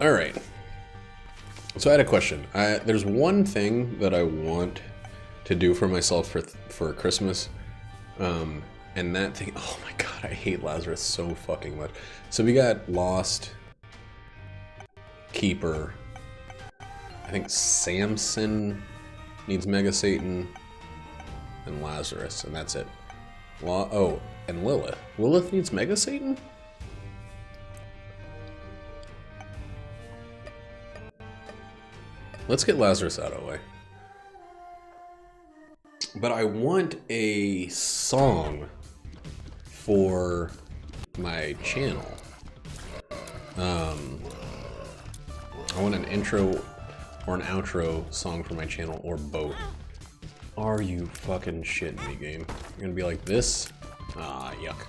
Alright. So I had a question. There's one thing that I want to do for myself for Christmas. And that thing... Oh my god, I hate Lazarus so fucking much. So we got Lost, Keeper. I think Samson needs Mega Satan. And Lazarus, and that's it. Oh, and Lilith. Lilith needs Mega Satan? Let's get Lazarus out of the way. But I want a song for my channel. I want an intro or an outro song for my channel, or both. Are you fucking shitting me, game? You're gonna be like this? Ah, yuck.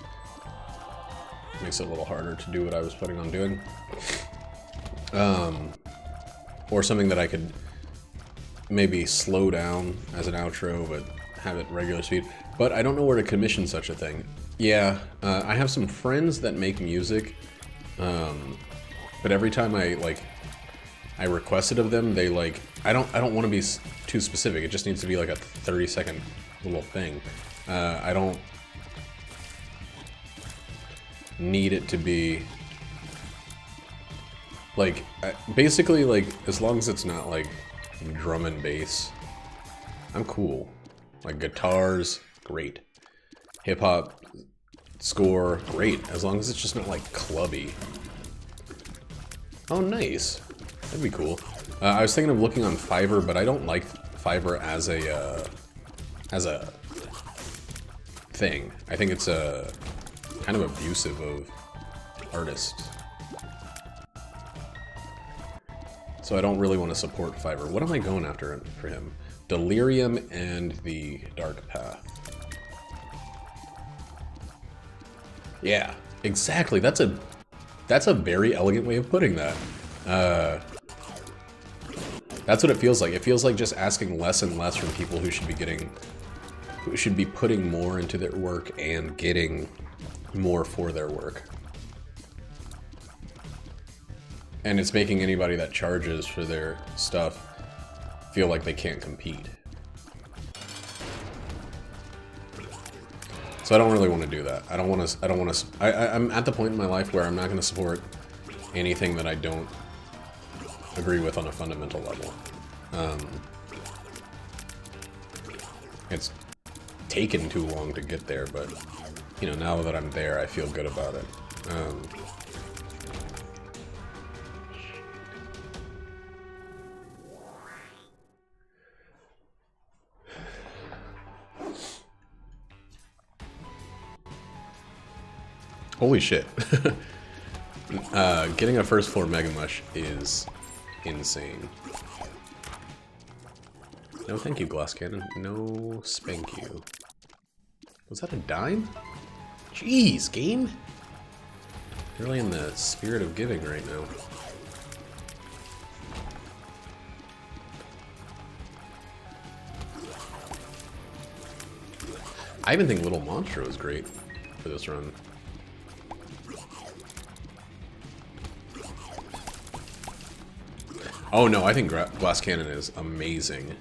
Makes it a little harder to do what I was planning on doing. Or something that I could maybe slow down as an outro, but have it regular speed. But I don't know where to commission such a thing. Yeah, I have some friends that make music, but every time I request it of them, they like, I don't want to be too specific. It just needs to be like a 30-second little thing. I don't need it to be like, basically, like, as long as it's not like drum and bass, I'm cool. Like guitars, great. Hip hop score, great. As long as it's just not like clubby. Oh, nice. That'd be cool. I was thinking of looking on Fiverr, but I don't like Fiverr as a thing. I think it's kind of abusive of artists. So I don't really want to support Fiverr. What am I going after for him? Delirium and the Dark Path. Yeah, exactly. That's a very elegant way of putting that. That's what it feels like. It feels like just asking less and less from people who should be putting more into their work and getting more for their work. And it's making anybody that charges for their stuff feel like they can't compete. So I don't really want to do that. I'm at the point in my life where I'm not going to support anything that I don't agree with on a fundamental level. It's taken too long to get there, but, you know, now that I'm there, I feel good about it. Holy shit. Getting a first floor Mega Mush is insane. No thank you, Glass Cannon. No spank you. Was that a dime? Jeez, game? Really in the spirit of giving right now. I even think Little Monstro is great for this run. Oh no, I think Glass Cannon is amazing.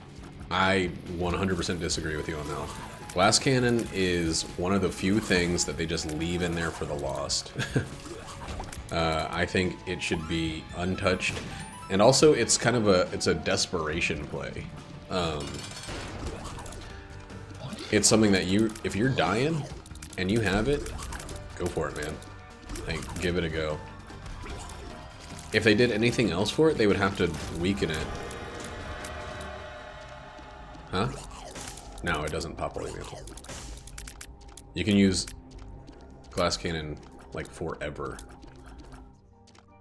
I 100% disagree with you on that. Glass Cannon is one of the few things that they just leave in there for the Lost. I think it should be untouched. And also, it's kind of it's a desperation play. It's something that if you're dying and you have it, go for it, man. Like, give it a go. If they did anything else for it, they would have to weaken it. Huh? No, it doesn't pop Holy Mantle. You can use Glass Cannon, like, forever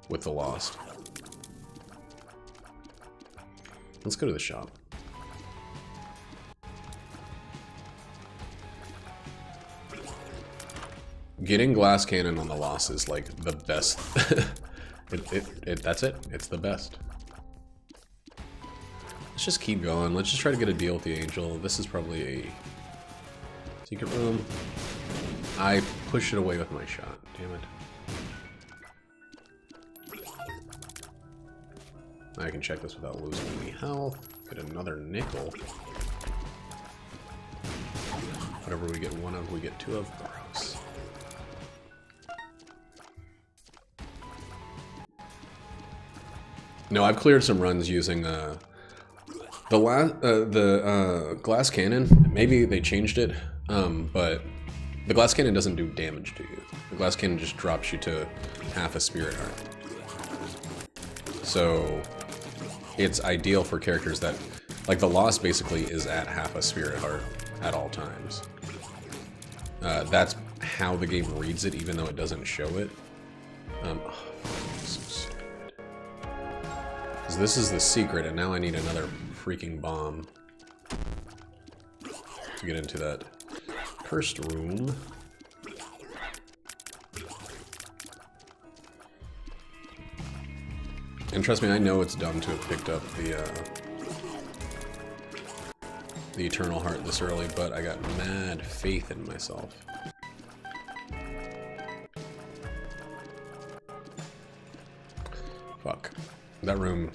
with the Lost. Let's go to the shop. Getting Glass Cannon on the Lost is, like, the best. That's it. It's the best. Let's just keep going. Let's just try to get a deal with the Angel. This is probably a secret room. I pushed it away with my shot. Damn it. I can check this without losing any health. Get another nickel. Whatever we get one of, we get two of. Gross. No, I've cleared some runs using the glass cannon. Maybe they changed it, but the glass cannon doesn't do damage to you. The glass cannon just drops you to half a spirit heart. So it's ideal for characters that, like the Lost basically is at half a spirit heart at all times. That's how the game reads it, even though it doesn't show it. So this is the secret, and now I need another freaking bomb to get into that cursed room. And trust me, I know it's dumb to have picked up the Eternal Heart this early, but I got mad faith in myself. Fuck. That room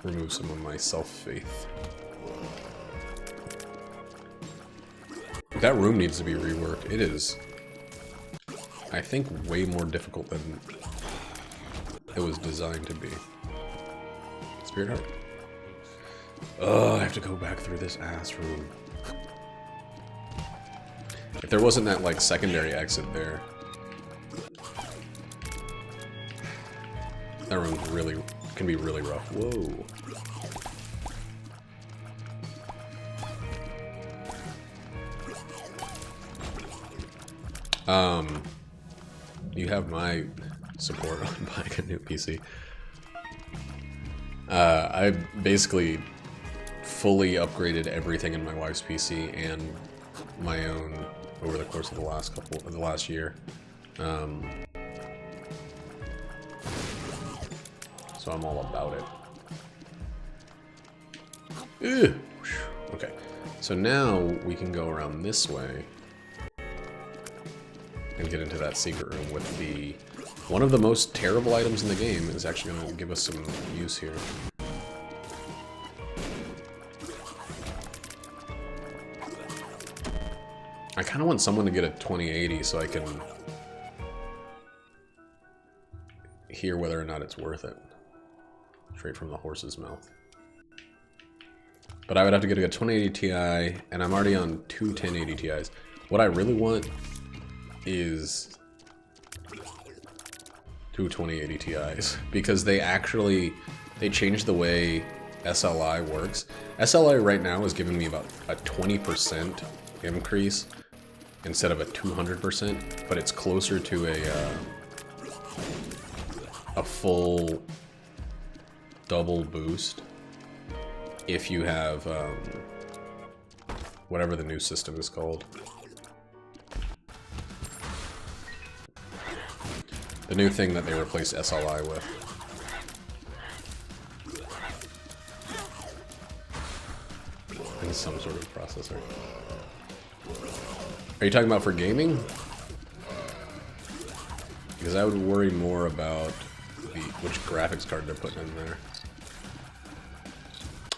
removes some of my self-faith. That room needs to be reworked. It is, I think, way more difficult than it was designed to be. Spirit Heart. Oh, I have to go back through this ass room. If there wasn't that, like, secondary exit there, that room really can be really rough. Whoa. You have my support on buying a new PC. I basically fully upgraded everything in my wife's PC and my own over the course of the last year. So I'm all about it. Ew. Okay, so now we can go around this way and get into that secret room with the one of the most terrible items in the game is actually going to give us some use here. I kind of want someone to get a 2080 so I can hear whether or not it's worth it. Straight from the horse's mouth. But I would have to get a 2080 Ti, and I'm already on two 1080 Ti's. What I really want is two 2080 Ti's, because they changed the way SLI works. SLI right now is giving me about a 20% increase instead of a 200%, but it's closer to a full double boost if you have whatever the new system is called. The new thing that they replaced SLI with. In some sort of processor. Are you talking about for gaming? Because I would worry more about which graphics card they're putting in there.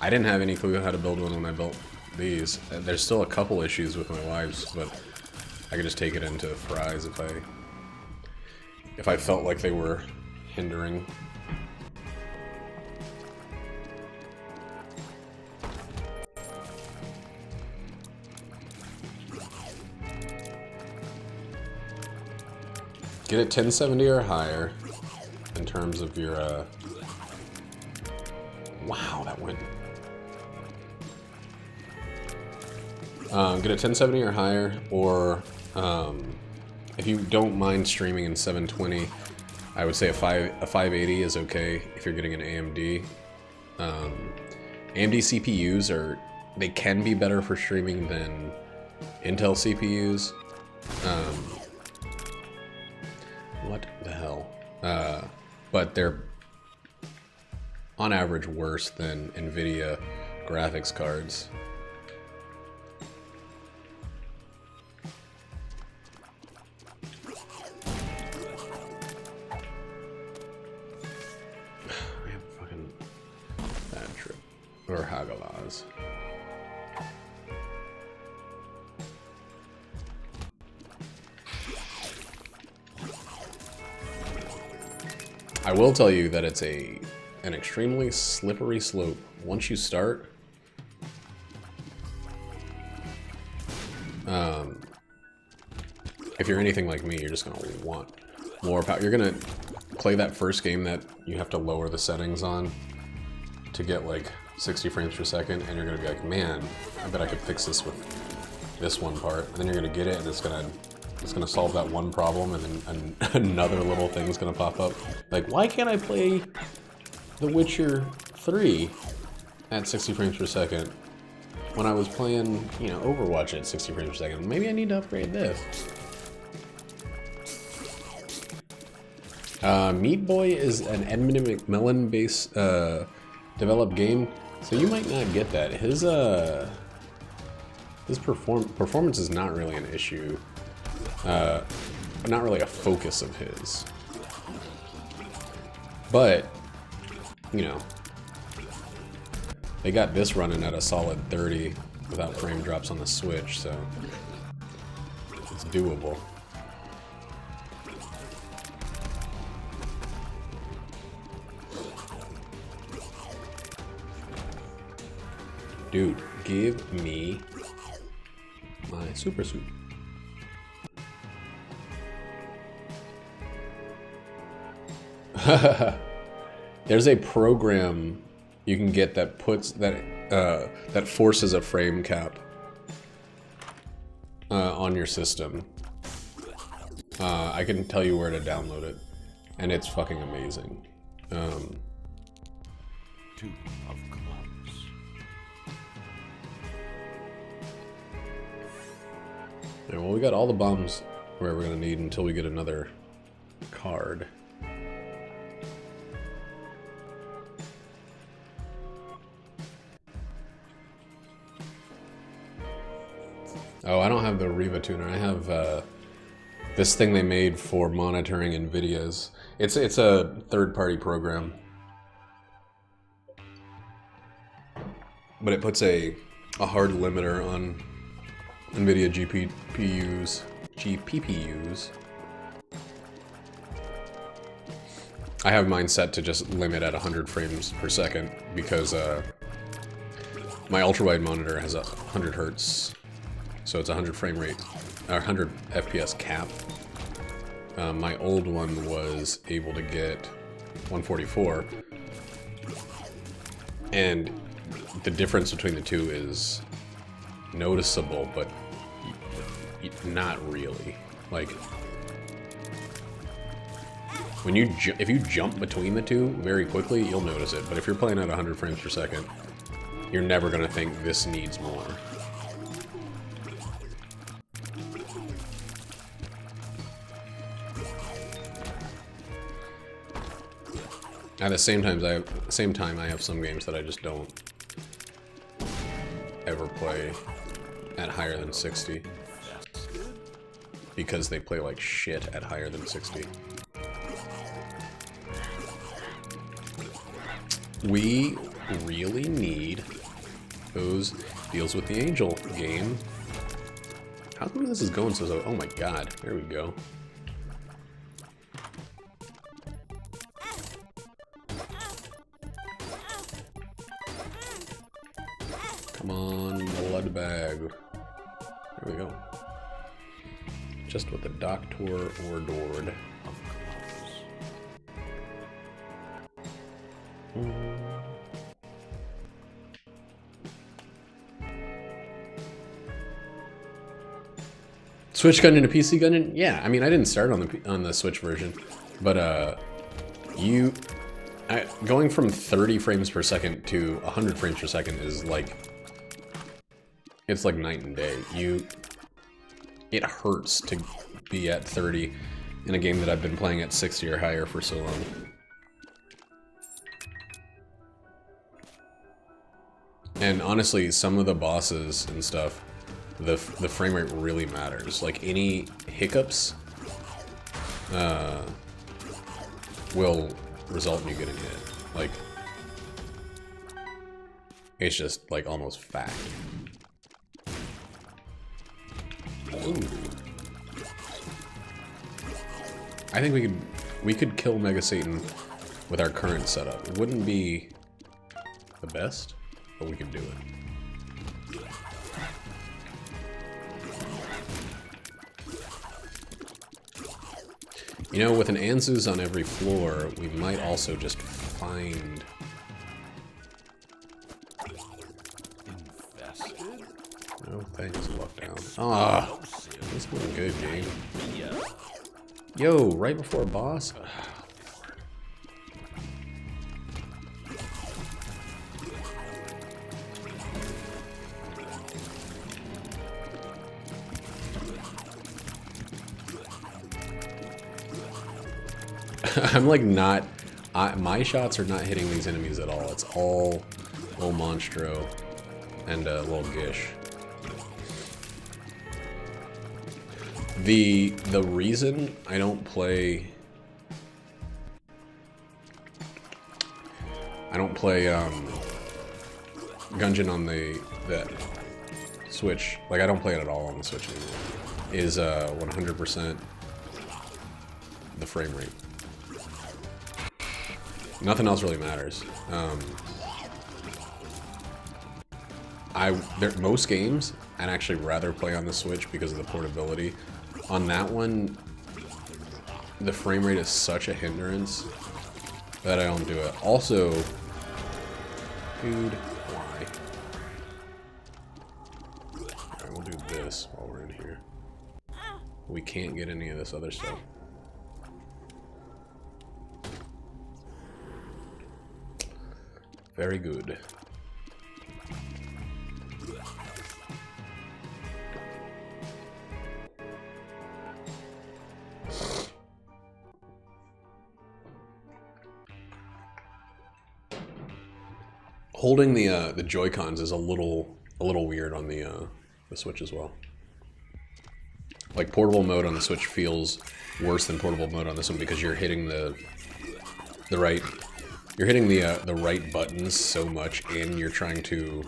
I didn't have any clue how to build one when I built these. There's still a couple issues with my wife's, but I could just take it into fries if I felt like they were hindering. Get it 1070 or higher in terms of your, wow, that went. Get a 1070 or higher, or if you don't mind streaming in 720, I would say a 580 is okay if you're getting an AMD. AMD CPUs they can be better for streaming than Intel CPUs. What the hell? But they're on average worse than NVIDIA graphics cards. Or Hagalaz. I will tell you that it's an extremely slippery slope. Once you start, if you're anything like me, you're just gonna want more power. You're gonna play that first game that you have to lower the settings on to get like 60 frames per second, and you're gonna be like, man, I bet I could fix this with this one part. And then you're gonna get it, and it's gonna solve that one problem, and then another little thing's gonna pop up. Like, why can't I play The Witcher 3 at 60 frames per second when I was playing, you know, Overwatch at 60 frames per second? Maybe I need to upgrade this. Meat Boy is an Edmund McMillan-based developed game, so you might not get that. His performance is not really an issue. Not really a focus of his. But, you know, they got this running at a solid 30 without frame drops on the Switch, so it's doable. Dude, give me my super suit. There's a program you can get that puts that forces a frame cap on your system. I can tell you where to download it, and it's fucking amazing. Two of clubs. Yeah, well, we got all the bombs where we're gonna need until we get another card. Oh, I don't have the Riva tuner. I have this thing they made for monitoring NVIDIA's. It's a third-party program, but it puts a hard limiter on NVIDIA GPPUs. I have mine set to just limit at 100 frames per second because my ultra-wide monitor has 100 hertz. So it's 100 frame rate, or 100 FPS cap. My old one was able to get 144. And the difference between the two is noticeable, but not really. Like, when if you jump between the two very quickly, you'll notice it. But if you're playing at 100 frames per second, you're never gonna think this needs more. At the same time, I have some games that I just don't ever play at higher than 60 because they play like shit at higher than 60. We really need those Deals with the Angel game. How come this is going so? Oh my god! There we go. Come on, blood bag. There we go. Just what the doctor ordered. Switch gun into PC gun? Yeah, I mean, I didn't start on the Switch version, but going from 30 frames per second to 100 frames per second is like, it's like night and day. It hurts to be at 30 in a game that I've been playing at 60 or higher for so long. And honestly, some of the bosses and stuff, the frame rate really matters. Like, any hiccups will result in you getting hit. Like, It's just like almost fact. Ooh. I think we could kill Mega Satan with our current setup. It wouldn't be the best, but we could do it. You know, with an Anzus on every floor, we might also just find... No thanks, lockdown. Ah, this was a good game. Yo, right before a boss? I'm like not... my shots are not hitting these enemies at all. It's all little Monstro and little Gish. The reason I don't play Gungeon on the Switch, like I don't play it at all on the Switch anymore, is 100% the frame rate. Nothing else really matters. Most games I'd actually rather play on the Switch because of the portability. On that one, the frame rate is such a hindrance that I don't do it. Also, dude, why? Alright, we'll do this while we're in here. We can't get any of this other stuff. Very good. Holding the Joy-Cons is a little weird on the Switch as well. Like portable mode on the Switch feels worse than portable mode on this one because you're hitting the right buttons so much, and you're trying to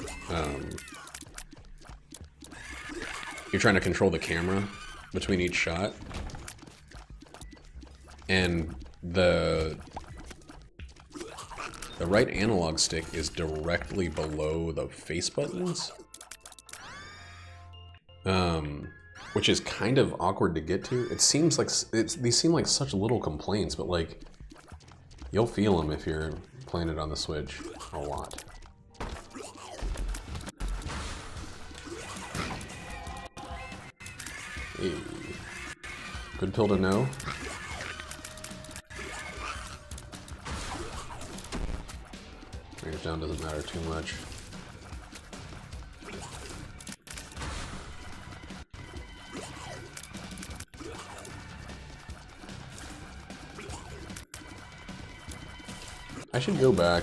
control the camera between each shot, and the right analog stick is directly below the face buttons, which is kind of awkward to get to. It seems like these seem like such little complaints, but like you'll feel them if you're playing it on the Switch a lot. Hey. Good pill to know. Bring it down doesn't matter too much. I should go back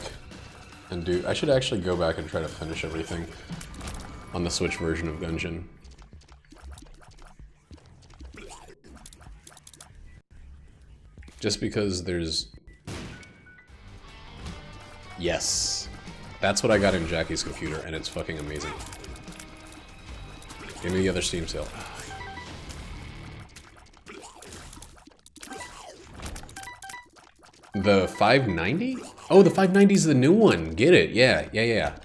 and I should actually go back and try to finish everything on the Switch version of Gungeon. Just because there's... Yes. That's what I got in Jackie's computer, and it's fucking amazing. Give me the other Steam sale. The 590? Oh, the 590 is the new one. Get it? Yeah.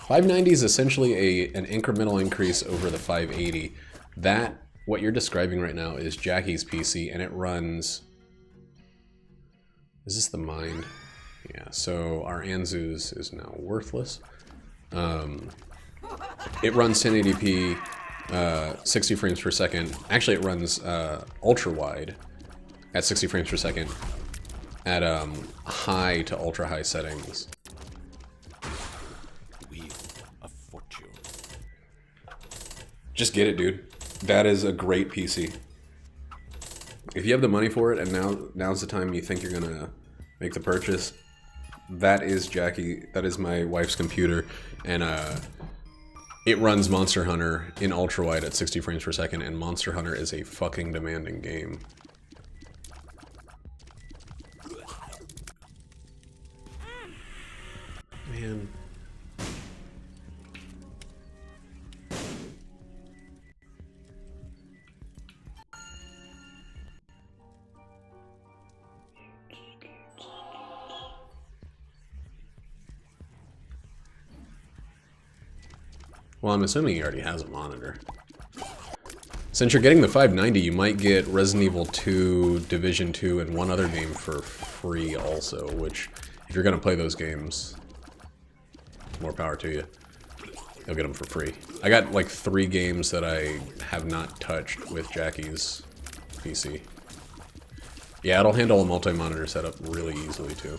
590 is essentially an incremental increase over the 580. That, what you're describing right now, is Jackie's PC, and it runs... Is this the Mind? Yeah, so our Anzus is now worthless. It runs 1080p, 60 frames per second. Actually, it runs ultra-wide at 60 frames per second at high to ultra-high settings. Just get it, dude. That is a great PC. If you have the money for it, and now's the time you think you're gonna make the purchase, that is Jackie. That is my wife's computer, and it runs Monster Hunter in ultra wide at 60 frames per second. And Monster Hunter is a fucking demanding game. Man, Well, I'm assuming he already has a monitor. Since you're getting the 590, you might get Resident Evil 2, Division 2, and one other game for free also, which, if you're going to play those games, more power to you. You'll get them for free. I got like 3 games that I have not touched with Jackie's PC. Yeah, it'll handle a multi-monitor setup really easily too.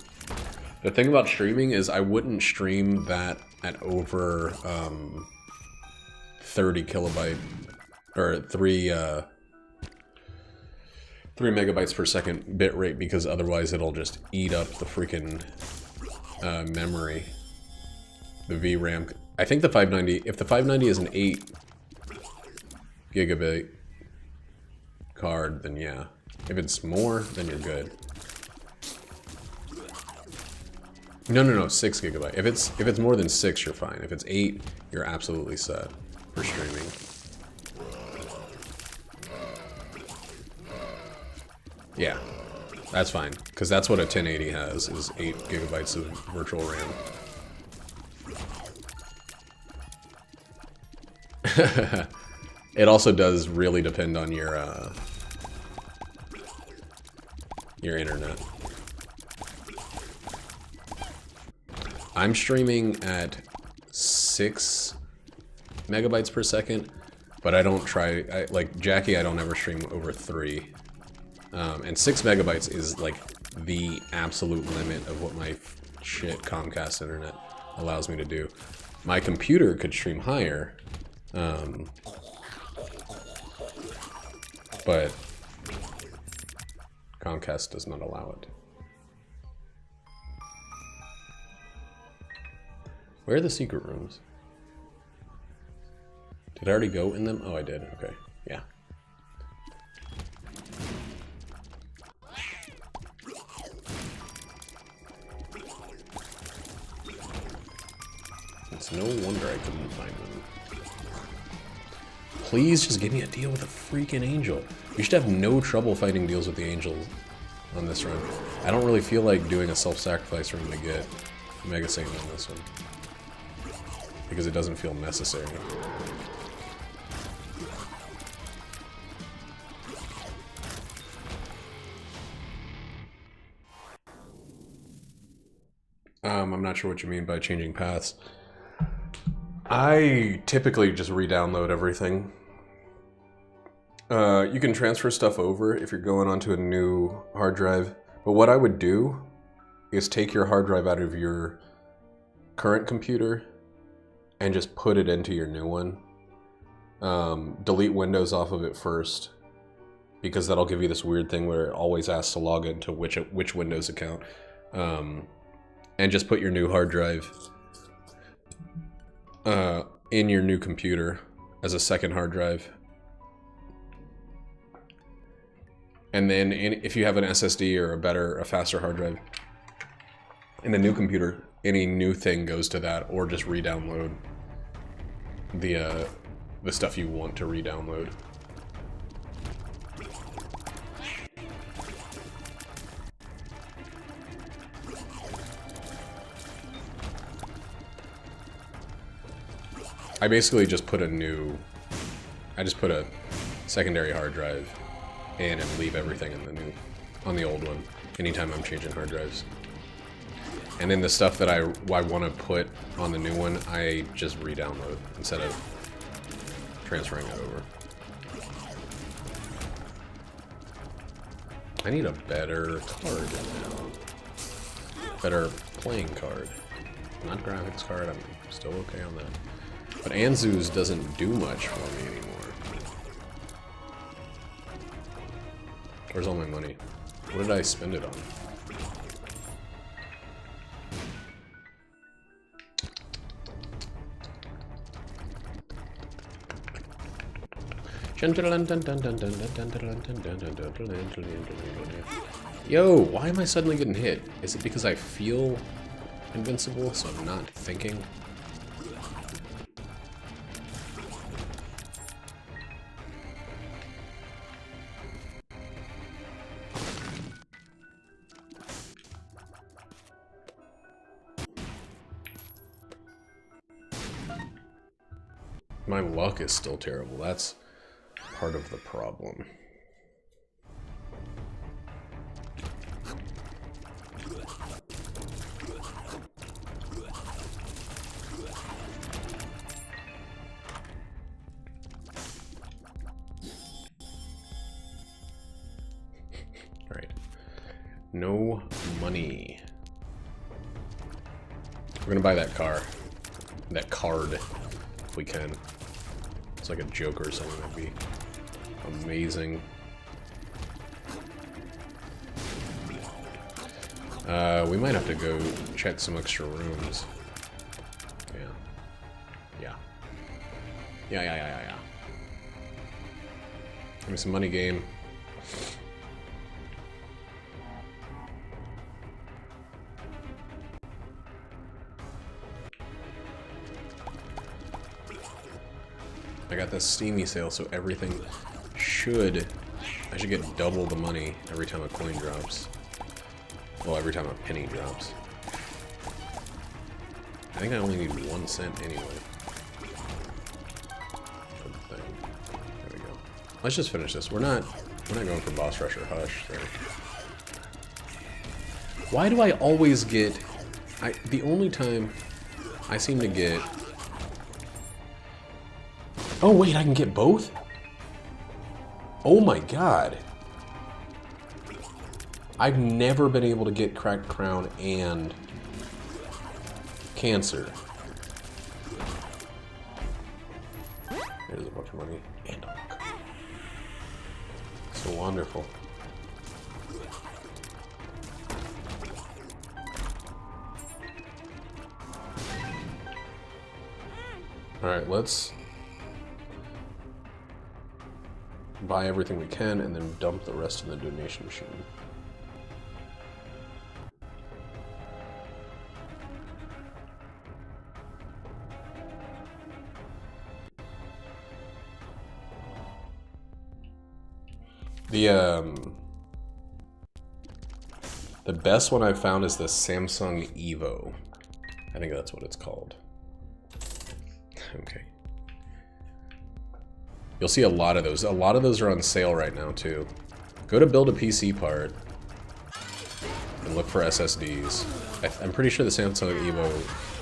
The thing about streaming is I wouldn't stream that at over 30 kilobyte or 3 megabytes per second bit rate, because otherwise it'll just eat up the freaking memory. The VRAM. I think the 590, if the 590 is an 8 gigabit card, then yeah. If it's more, then you're good. No, 6 gigabyte. If it's more than 6, you're fine. If it's 8, you're absolutely set for streaming. Yeah, that's fine, because that's what a 1080 has, is 8 gigabytes of virtual RAM. It also does really depend on your internet. I'm streaming at 6 megabytes per second, but I don't try, like Jackie, I don't ever stream over 3. And 6 megabytes is like the absolute limit of what my shit Comcast internet allows me to do. My computer could stream higher, but Comcast does not allow it. Where are the secret rooms? Did I already go in them? Oh, I did. Okay. Yeah. It's no wonder I couldn't find them. Please just give me a deal with a freaking angel. You should have no trouble fighting deals with the angels on this run. I don't really feel like doing a self-sacrifice run to get Mega Satan on this one, because it doesn't feel necessary. I'm not sure what you mean by changing paths. I typically just re-download everything. You can transfer stuff over if you're going onto a new hard drive, but what I would do is take your hard drive out of your current computer and just put it into your new one. Delete Windows off of it first, because that'll give you this weird thing where it always asks to log into which Windows account. And just put your new hard drive in your new computer as a second hard drive. And then if you have an SSD or a faster hard drive in the new computer, any new thing goes to that, or just re-download the stuff you want to re-download. I basically just put a secondary hard drive in and leave everything on the old one anytime I'm changing hard drives. And then the stuff that I want to put on the new one, I just re-download instead of transferring it over. I need a better card now. Better playing card. Not graphics card, I'm still okay on that. But Anzu's doesn't do much for me anymore. Where's all my money? What did I spend it on? Yo, why am I suddenly getting hit? Is it because I feel invincible, so I'm not thinking? My luck is still terrible. That's part of the problem. Alright. No money. We're gonna buy that car. That card, if we can. It's like a Joker or something. That'd be amazing. We might have to go check some extra rooms. Yeah. Give me some money, game. I got this steamy sale, so everything should... I should get double the money every time a coin drops. Well, every time a penny drops. I think I only need 1 cent anyway. There we go. Let's just finish this. We're not going for boss rush or hush. So. Why do I always get... the only time I seem to get... Oh wait, I can get both? Oh my god. I've never been able to get Cracked Crown and Cancer. There's a bunch of money. And a book. So wonderful. Alright, let's buy everything we can and then dump the rest in the donation machine. The best one I've found is the Samsung Evo. I think that's what it's called. Okay. You'll see a lot of those. A lot of those are on sale right now, too. Go to Build a PC Part and look for SSDs. I'm pretty sure the Samsung Evo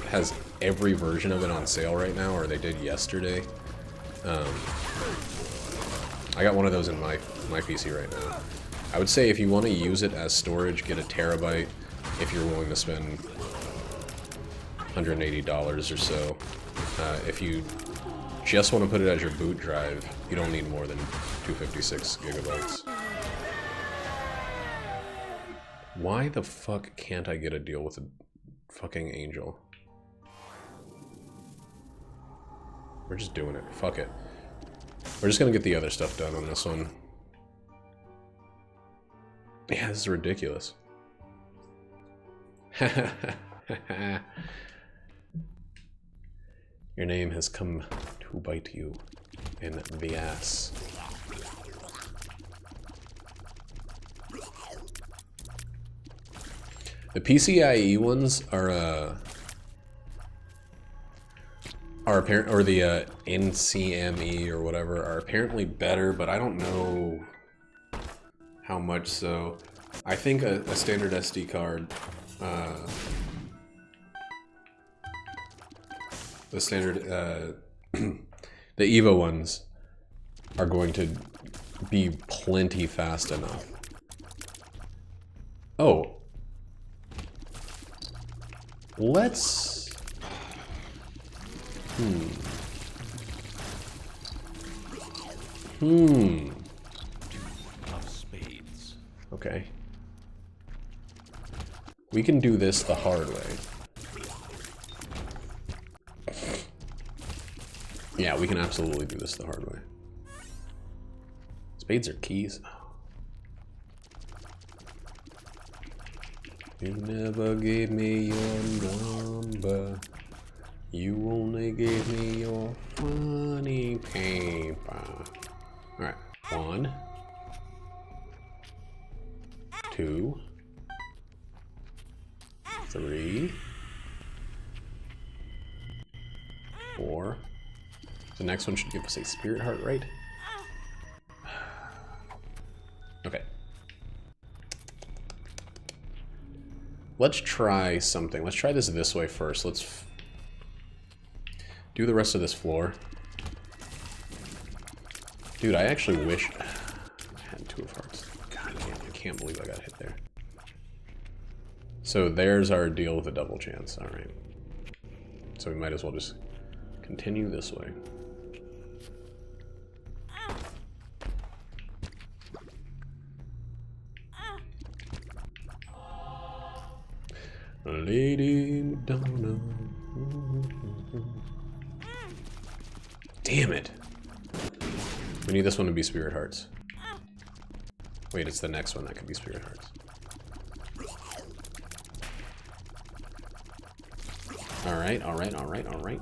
has every version of it on sale right now, or they did yesterday. I got one of those in my PC right now. I would say if you want to use it as storage, get a terabyte if you're willing to spend $180 or so. If you just want to put it as your boot drive, you don't need more than 256 gigabytes. Why the fuck can't I get a deal with a fucking angel? We're just doing it. Fuck it. We're just gonna get the other stuff done on this one. Yeah, this is ridiculous. Your name has come to bite you in the ass. The PCIe ones are apparent, or the NCME or whatever are apparently better, but I don't know how much so. I think a standard SD card, the standard, the EVO ones are going to be plenty fast enough. Oh. Let's... Okay. We can do this the hard way. Yeah, we can absolutely do this the hard way. Spades are keys. You never gave me your number. You only gave me your funny paper. Alright, 1, 2, 3, 4. The next one should give us a spirit heart, right? Okay. Let's try something. Let's try this way first. Let's do the rest of this floor. Dude, I actually wish I had 2 of hearts. God damn, I can't believe I got hit there. So there's our deal with a double chance. Alright. So we might as well just continue this way. Lady Madonna. Damn it. We need this one to be spirit hearts. Wait, it's the next one that could be spirit hearts. Alright, alright, alright, alright.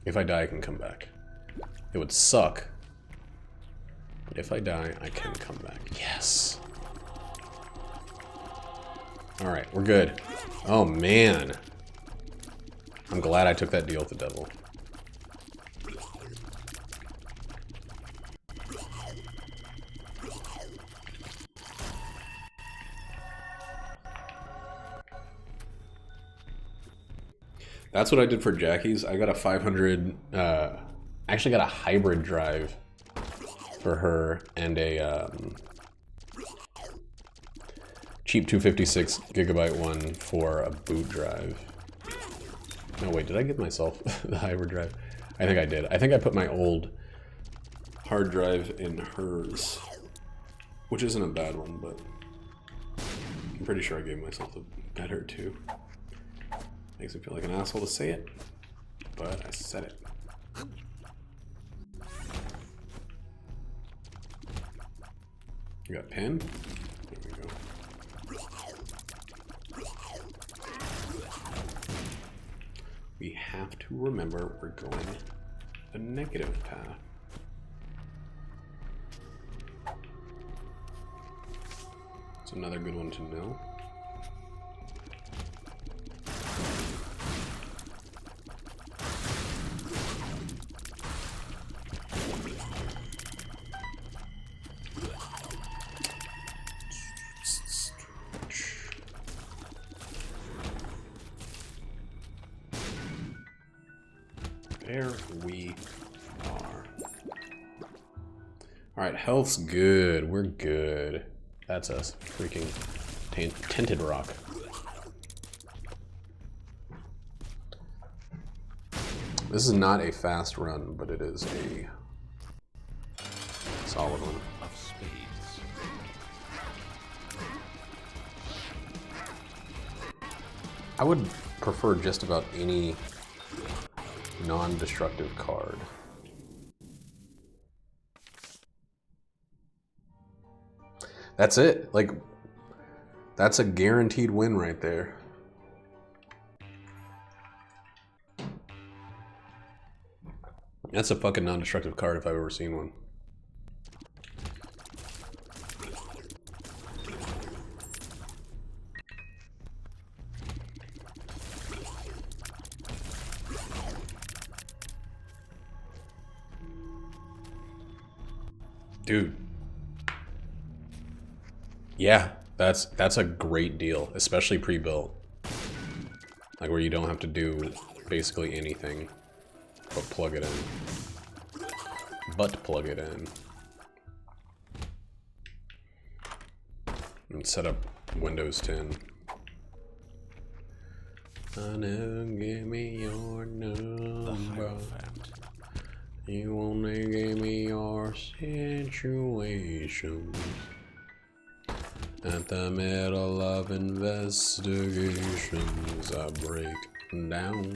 If I die, I can come back. It would suck. But if I die, I can come back. Yes! Alright, we're good. Oh, man. I'm glad I took that deal with the devil. That's what I did for Jackie's. I got a 500, I actually got a hybrid drive for her and a cheap 256 gigabyte one for a boot drive. No, wait, did I give myself the hybrid drive? I think I did. I think I put my old hard drive in hers, which isn't a bad one, but I'm pretty sure I gave myself the better too. Makes me feel like an asshole to say it, but I said it. You got pen? There we go. We have to remember we're going a negative path. It's another good one to know. There we are. Alright, health's good. We're good. That's us. Freaking tinted rock. This is not a fast run, but it is a solid one. Of spades. I would prefer just about any non-destructive card. That's it. Like, that's a guaranteed win right there. That's a fucking non-destructive card if I've ever seen one. Dude. Yeah, that's a great deal, especially pre-built. Like where you don't have to do basically anything but plug it in. Plug it in. And set up Windows 10. I know, give me your number. You wanna give me your situation. At the middle of investigations, I break down.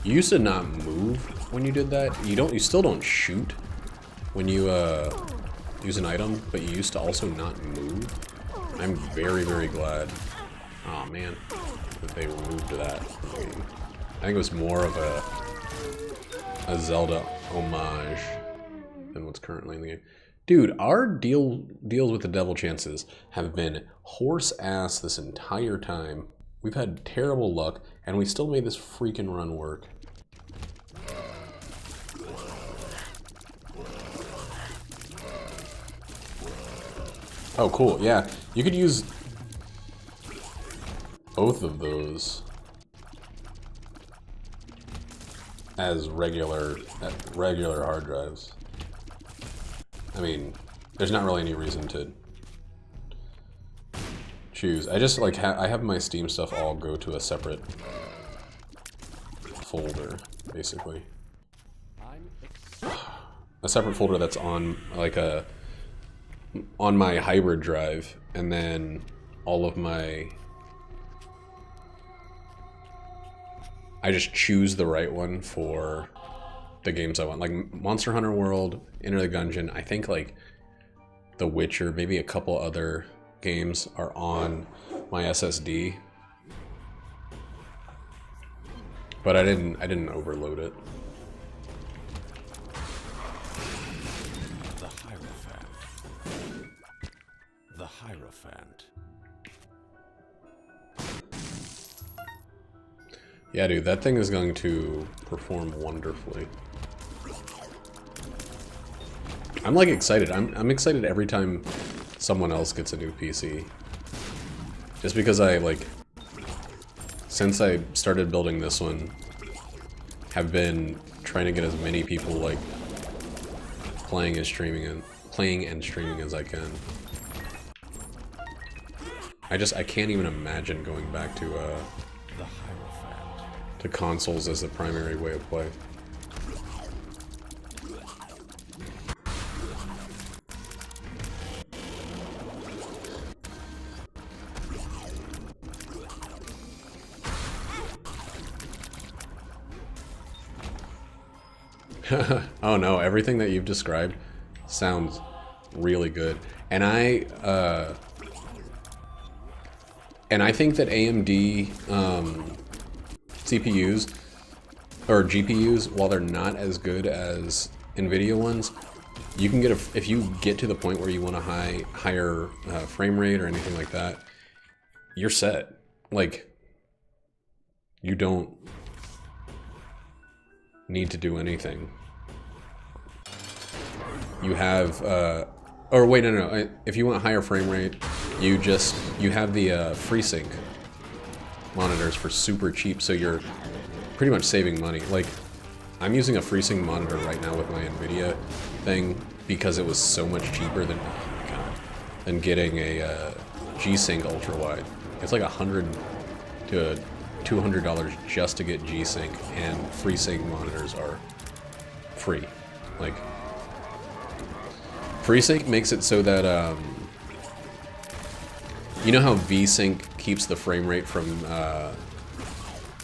You used to not move when you did that. You still don't shoot when you use an item, but you used to also not move. I'm very, very glad Oh man, that they removed that from the game. I think it was more of a Zelda homage than what's currently in the game. Dude, our deals with the devil chances have been horse ass this entire time. We've had terrible luck, and we still made this freaking run work. Oh, cool. Yeah, you could use both of those as regular hard drives. I mean, there's not really any reason to choose. I just like I have my Steam stuff all go to a separate folder, basically. A separate folder that's on like on my hybrid drive, and then all of my... I just choose the right one for the games I want. Like Monster Hunter World, Enter the Gungeon, I think like The Witcher, maybe a couple other games are on my SSD. But I didn't overload it. The Hierophant. Yeah, dude, that thing is going to perform wonderfully. I'm like excited. I'm excited every time someone else gets a new PC. Just because I like, since I started building this one, have been trying to get as many people like playing and streaming as I can. I can't even imagine going back to consoles as the primary way of play. Oh no, everything that you've described sounds really good. And I think that AMD CPUs or GPUs, while they're not as good as NVIDIA ones, you can get if you get to the point where you want a higher frame rate or anything like that, you're set. Like, you don't need to do anything. You have or wait, no. If you want a higher frame rate, you have the FreeSync monitors for super cheap, so you're pretty much saving money. Like, I'm using a FreeSync monitor right now with my NVIDIA thing because it was so much cheaper than getting a G-Sync ultra wide. It's like $100 to $200 just to get G-Sync, and FreeSync monitors are free. Like, FreeSync makes it so that you know how V-Sync keeps the frame rate from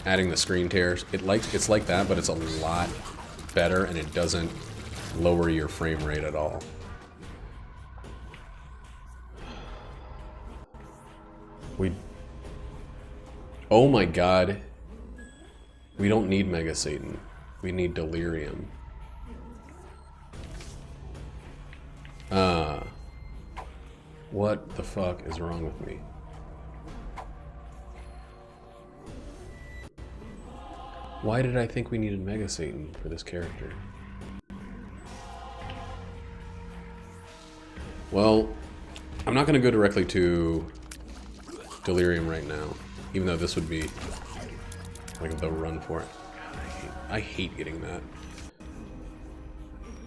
adding the screen tears? It's like that, but it's a lot better, and it doesn't lower your frame rate at all. Oh my god. We don't need Mega Satan. We need Delirium. What the fuck is wrong with me? Why did I think we needed Mega Satan for this character? Well, I'm not gonna go directly to Delirium right now, even though this would be like the run for it. God, I hate getting that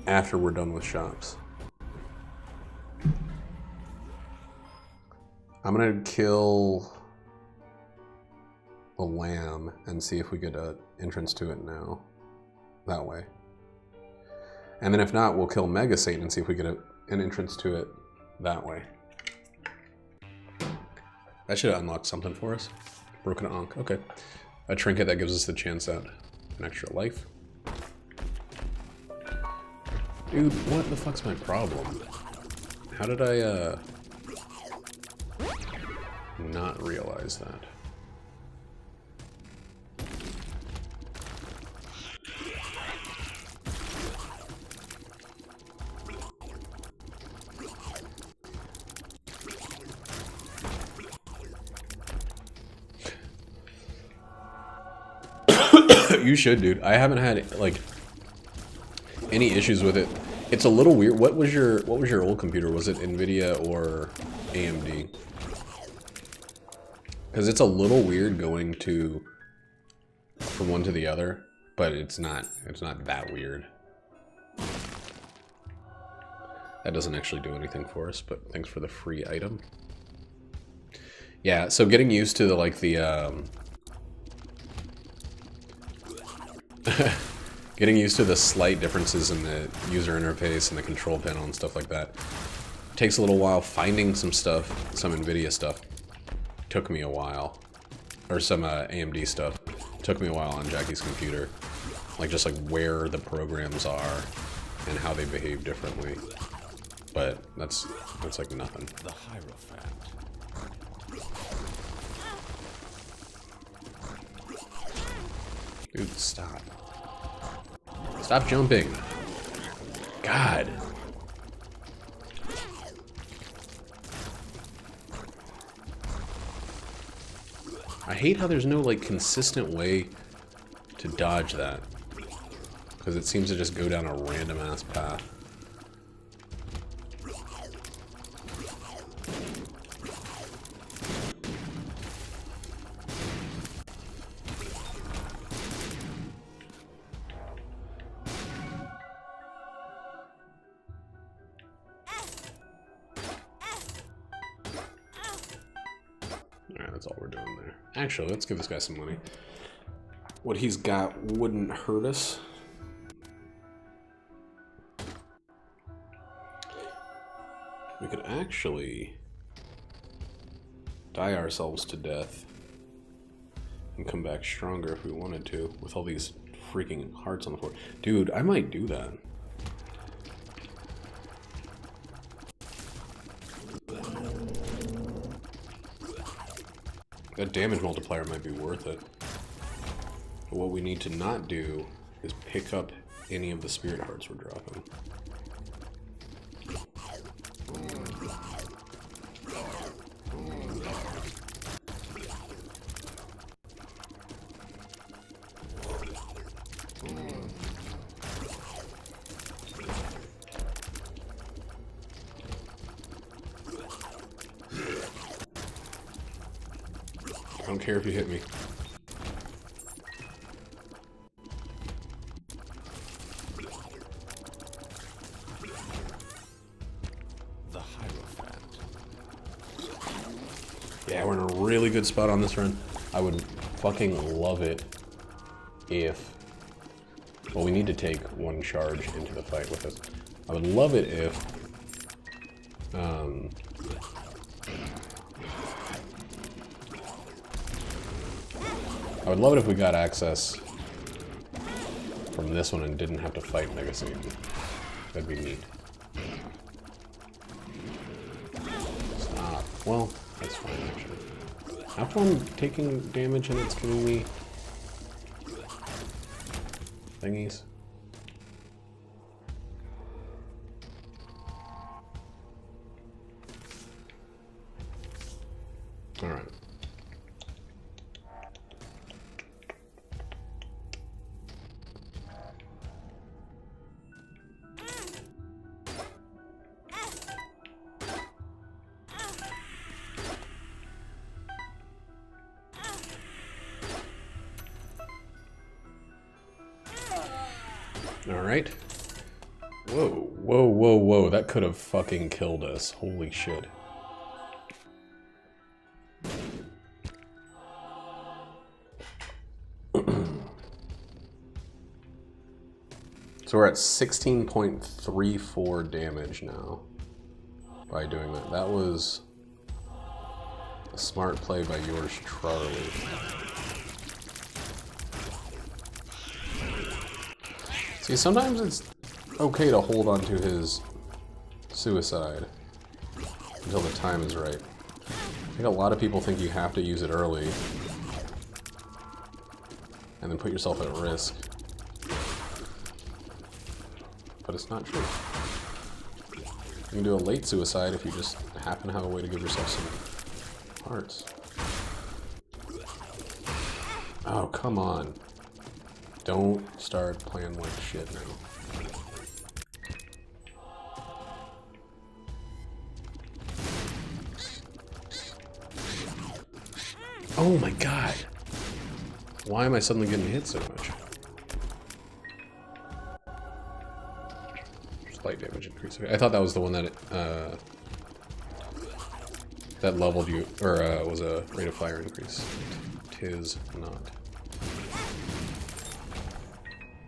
after we're done with shops. I'm gonna kill a lamb and see if we get an entrance to it now. That way. And then if not, we'll kill Mega Satan and see if we get an entrance to it that way. That should unlock something for us. Broken Ankh, okay. A trinket that gives us the chance at an extra life. Dude, what the fuck's my problem? How did I, not realize that. You should, dude. I haven't had like any issues with it. It's a little weird. What was your old computer? Was it NVIDIA or AMD? Because it's a little weird going from one to the other, but it's not that weird. That doesn't actually do anything for us, but thanks for the free item. Yeah, so getting used to getting used to the slight differences in the user interface and the control panel and stuff like that takes a little while. Finding some stuff, some NVIDIA stuff, took me a while. Or some AMD stuff took me a while on Jackie's computer. Like just like where the programs are and how they behave differently. But that's like nothing. The Hierophant. Dude, stop. Stop jumping. God. I hate how there's no, like, consistent way to dodge that. Because it seems to just go down a random-ass path. Alright, that's all we're doing there. Actually, let's give this guy some money. What he's got wouldn't hurt us. We could actually die ourselves to death and come back stronger if we wanted to, with all these freaking hearts on the floor. Dude, I might do that. That damage multiplier might be worth it. But what we need to not do is pick up any of the spirit hearts we're dropping. I don't care if you hit me. The Hierophant. Yeah, we're in a really good spot on this run. I would fucking love it if... Well, we need to take one charge into the fight with us. I would love it if... I would love it if we got access from this one and didn't have to fight Mega Satan. That'd be neat. Stop. Well, that's fine, actually. How come I'm taking damage and it's giving me thingies? Alright. Alright. Whoa, whoa, whoa, whoa. That could have fucking killed us. Holy shit. So we're at 16.34 damage now by doing that. That was a smart play by yours, Charlie. See, sometimes it's okay to hold on to his suicide until the time is right. think a lot of people think you have to use it early and then put yourself at risk. But it's not true. You can do a late suicide if you just happen to have a way to give yourself some hearts. Oh, come on. Don't start playing like shit now. Oh my god! Why am I suddenly getting hit so much? Slight damage increase. I thought that was the one that that leveled you, or was a rate of fire increase. Tis not.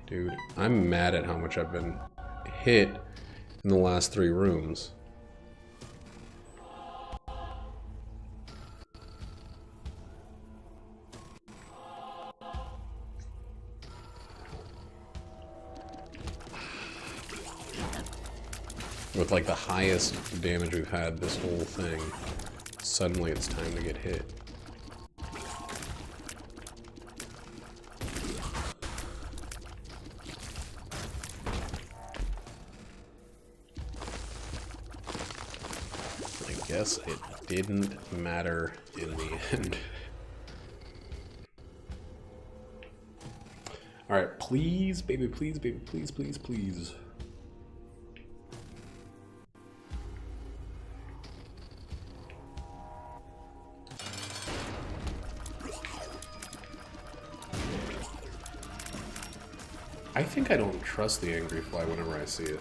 Dude, I'm mad at how much I've been hit in the last 3 rooms. With like the highest damage we've had this whole thing, suddenly it's time to get hit. I guess it didn't matter in the end. Alright, please, baby, please, baby, please, please, please. I think I don't trust the angry fly whenever I see it.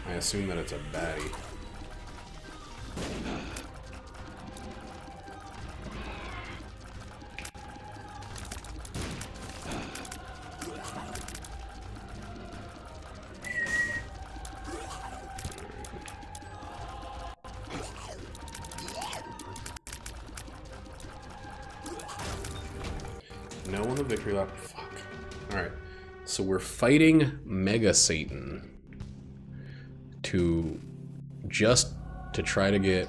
I assume that it's a baddie. No on the victory lap. Fuck. Alright. So we're fighting Mega Satan to try to get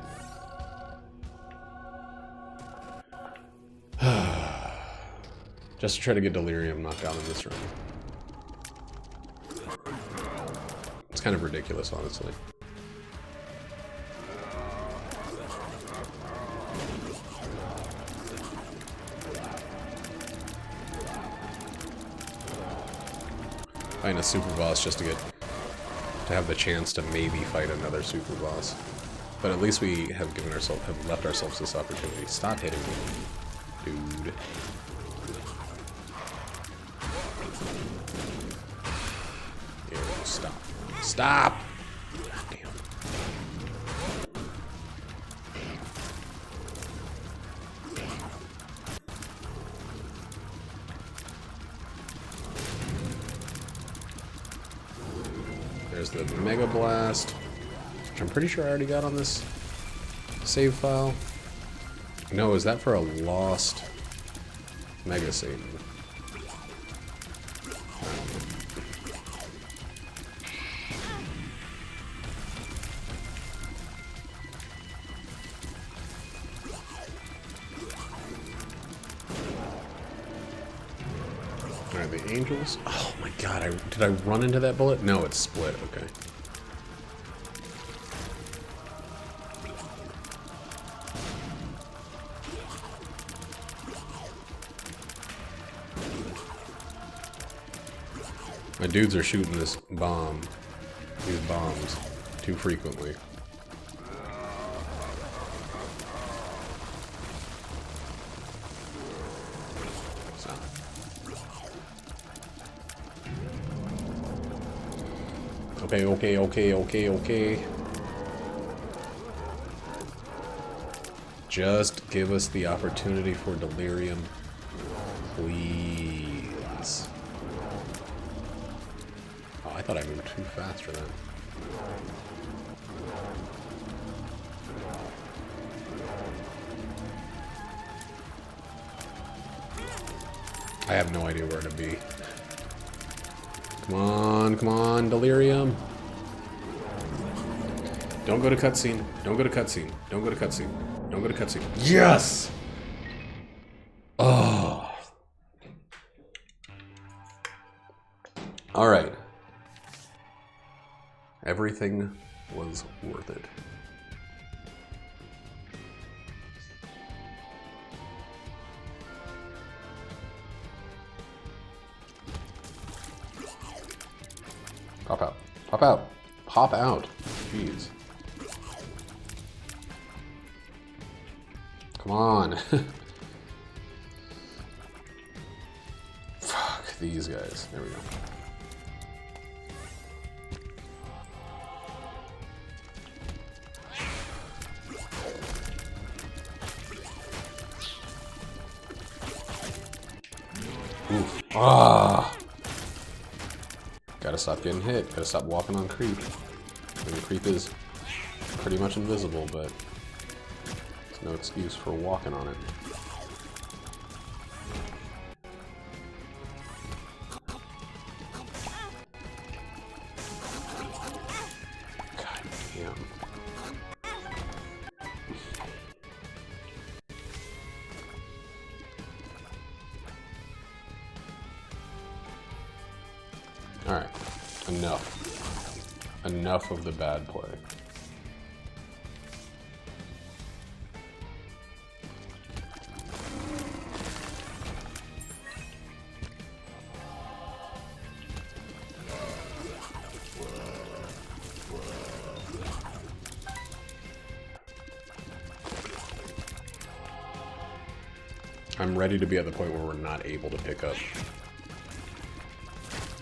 just to try to get Delirium knocked out in this room. It's kind of ridiculous, honestly. Find a super boss just to have the chance to maybe fight another super boss. But at least we have left ourselves this opportunity. Stop hitting me, dude. Ew, stop. Stop! God damn. There's the Mega Blast, which I'm pretty sure I already got on this save file. No, is that for a lost Mega Satan? Alright, the angels. Oh my god, did I run into that bullet? No, it's split, okay. My dudes are shooting these bombs too frequently. Stop. Okay. Just give us the opportunity for Delirium, please. Oh, I thought I moved too fast for that. I have no idea where to be. Come on, Delirium. Don't go to cutscene. Don't go to cutscene. Don't go to cutscene. Don't go to cutscene. Yes! Oh. Alright. Everything was worth it. Pop out. Pop out. Pop out. Jeez. Come on. Fuck these guys. There we go. Oof. Ah. Gotta stop getting hit. Gotta stop walking on creep. I mean, creep is pretty much invisible, but it's no excuse for walking on it. God damn. Alright. Enough. Enough of the bad play. I'm ready to be at the point where we're not able to pick up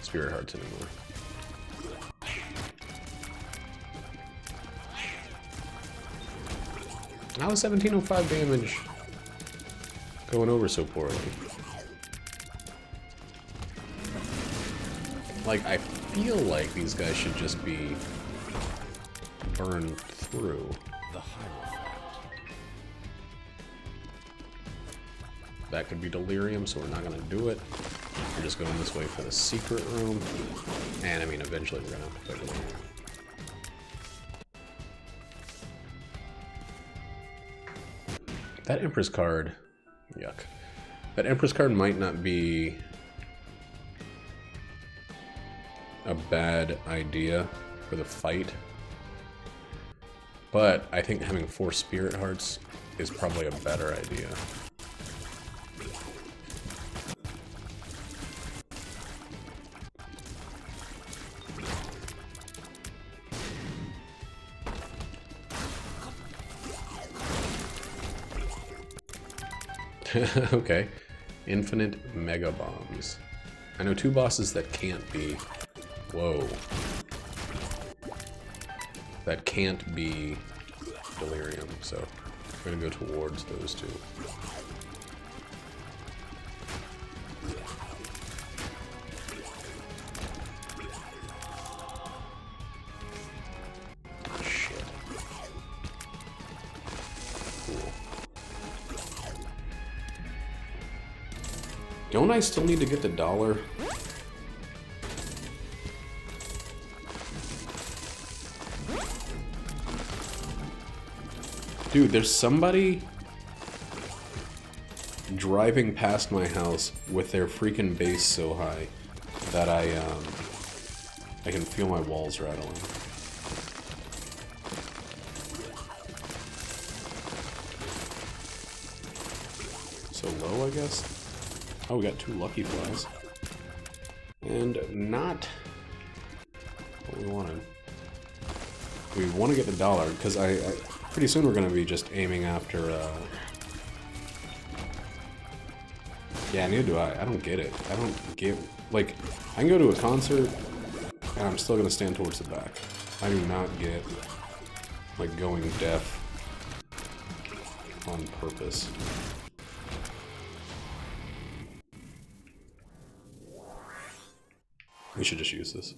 Spirit Hearts anymore. How is 1705 damage going over so poorly? Like, I feel like these guys should just be burned through. The Hierophant. That could be delirium, so we're not gonna do it. We're just going this way for the secret room. And I mean, eventually we're gonna have to fight delirium. That Empress card, yuck. That Empress card might not be a bad idea for the fight, but I think having 4 Spirit Hearts is probably a better idea. Okay. Infinite Mega Bombs. I know 2 bosses that can't be... Whoa. That can't be delirium, so we're gonna go towards those 2. Shit. Cool. Don't I still need to get the dollar? Dude, there's somebody driving past my house with their freaking base so high that I can feel my walls rattling. So low, I guess? Oh, we got 2 lucky flies. And not what we wanted. We want to get the dollar, because I pretty soon we're going to be just aiming after, yeah, neither do I. I don't get it. I don't get, like, I can go to a concert, and I'm still going to stand towards the back. I do not get, like, going deaf on purpose. We should just use this.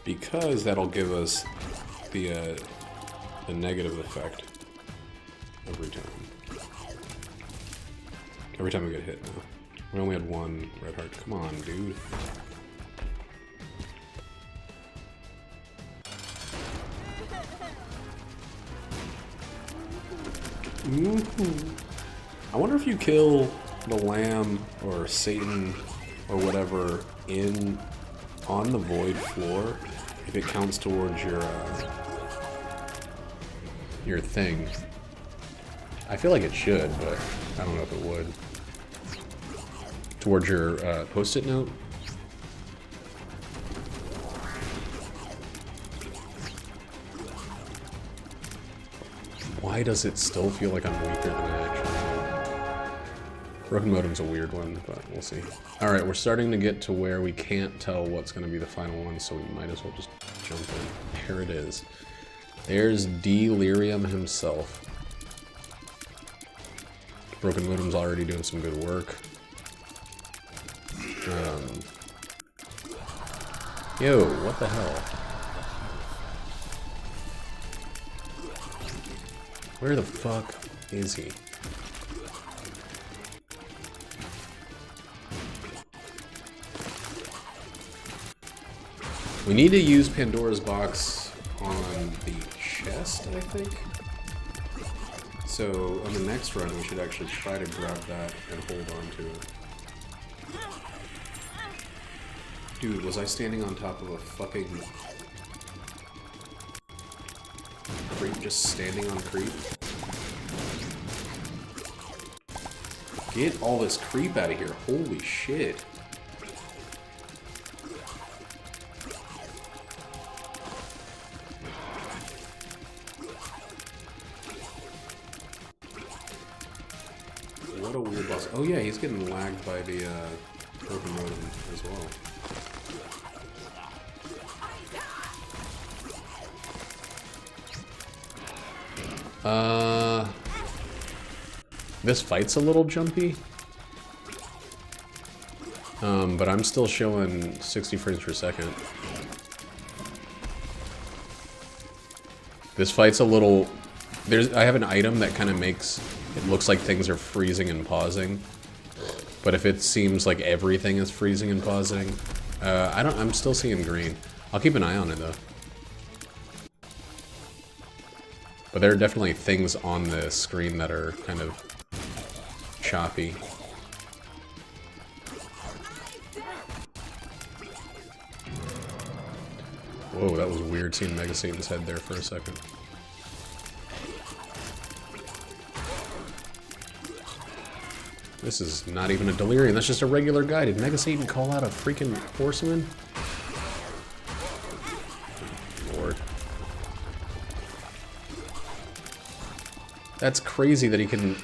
Because that'll give us the negative effect every time. Every time we get hit now. We only had one red heart. Come on, dude. I wonder if you kill the lamb or Satan or whatever on the void floor, if it counts towards your thing. I feel like it should, but I don't know if it would. Towards your post-it note. Why does it still feel like I'm weaker than I actually am? Broken modem's a weird one, but we'll see. Alright, we're starting to get to where we can't tell what's going to be the final one, so we might as well just jump in. Here it is. There's Delirium himself. Broken modem's already doing some good work. Yo, what the hell? Where the fuck is he? We need to use Pandora's box on the chest, I think. So on the next run, we should actually try to grab that and hold on to it. Dude, was I standing on top of a fucking creep, just standing on creep? Get all this creep out of here. Holy shit. What a weird boss. Oh yeah, he's getting lagged by the broken modem as well. This fight's a little jumpy. But I'm still showing 60 frames per second. This fight's a little... I have an item that kind of makes it looks like things are freezing and pausing. But if it seems like everything is freezing and pausing, I'm still seeing green. I'll keep an eye on it though. But there are definitely things on the screen that are kind of choppy. Whoa, that was weird seeing Mega Satan's head there for a second. This is not even a Delirium, that's just a regular guy. Did Mega Satan call out a freaking Horseman? Lord. That's crazy that he can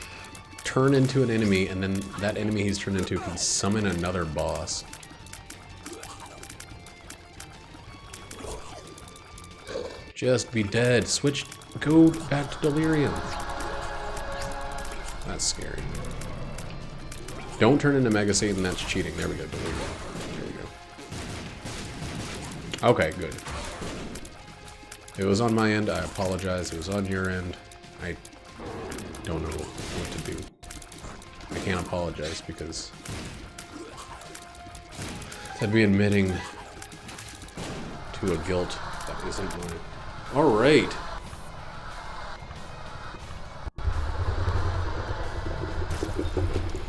turn into an enemy, and then that enemy he's turned into can summon another boss. Just be dead. Switch. Go back to Delirium. That's scary. Don't turn into Mega Satan, that's cheating. There we go, Delirium. There we go. Okay, good. It was on my end, I apologize. It was on your end. I don't know what to do. I can't apologize because that'd be admitting to a guilt that isn't mine. Alright.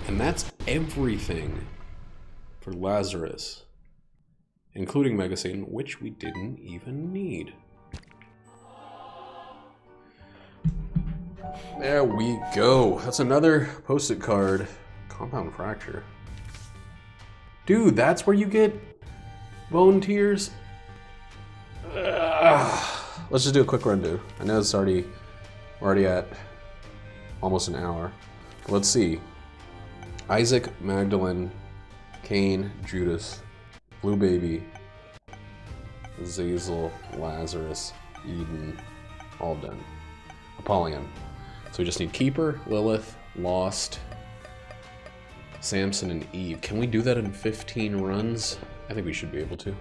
And that's everything for Lazarus, including Mega Satan, which we didn't even need. There we go. That's another post-it card. Compound fracture. Dude, that's where you get bone tears? Let's just do a quick run, dude. I know it's we're already at almost an hour. Let's see. Isaac, Magdalene, Cain, Judas, Blue Baby, Zazel, Lazarus, Eden, all done. Apollyon. So we just need Keeper, Lilith, Lost, Samson, and Eve. Can we do that in 15 runs? I think we should be able to.